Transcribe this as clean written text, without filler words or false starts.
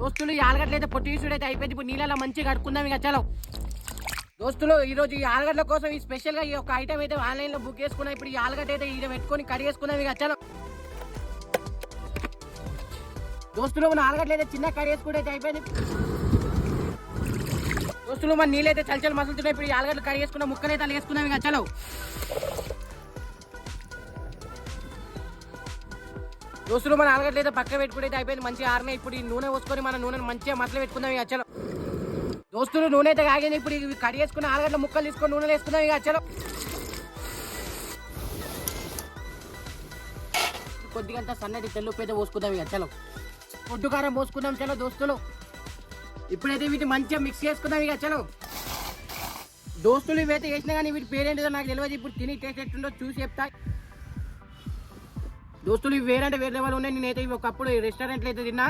దోస్తులు ఈ ఆలుగడ్డలు అయితే పొట్టి అయితే అయిపోయింది. ఇప్పుడు నీళ్ళలో మంచిగా కడుక్కుందాం ఇక చలో. దోస్తులు ఈ రోజు ఈ ఆలుగడ్డల కోసం ఈ స్పెషల్ గా ఈ ఒక ఐటమ్ అయితే ఆన్లైన్ లో బుక్ చేసుకున్నా. ఇప్పుడు ఈ ఆలుగడ్డ అయితే ఇది పెట్టుకొని కడిగేసుకున్నాం ఇక చలో. దోస్తులు మన ఆలుగడ్డలు అయితే చిన్న కడిగేసుకుంటే అయితే అయిపోయింది. దోస్తులు మన నీళ్ళు అయితే చల్చలు మసులుతున్నాయి. ఇప్పుడు ఈ ఆలుగడ్డలు కడిగేసుకున్న ముక్కలు అయితే అలిగేసుకున్నాం ఇక చలో. దోస్తులు మన ఆలుగడ్డలు అయితే పక్క పెట్టుకుంటే అయిపోయింది. మంచిగా ఆరినాయి. ఇప్పుడు ఈ నూనె పోసుకొని మన నూనె మంచిగా మసలు పెట్టుకుందాం ఇక చలో. దోస్తులు నూనె అయితే కాగింది. ఇప్పుడు ఇవి కడిగేసుకున్న ఆలుగడ్డల ముక్కలు తీసుకొని నూనెలు వేసుకుందాం ఇక చలో. కొద్దిగంత సన్నటి తెల్లుప్పు అయితే పోసుకుందాం ఇక చలో. పొట్టు కారం పోసుకుందాం చలో దోస్తులు. ఇప్పుడైతే వీటి మంచిగా మిక్స్ చేసుకుందాం ఇక చలో. దోస్తులు ఇవైతే వేసినా కానీ వీటి పేరేంటిదో నాకు తెలియదు. ఇప్పుడు తిని టేస్ట్ ఎట్లుందో చూసి చెప్తా. దోస్తులు ఇవి వేరంటే వేరే వాళ్ళు ఉన్నాయి. నేనైతే ఇవి ఒకప్పుడు రెస్టారెంట్లో అయితే తిన్నా.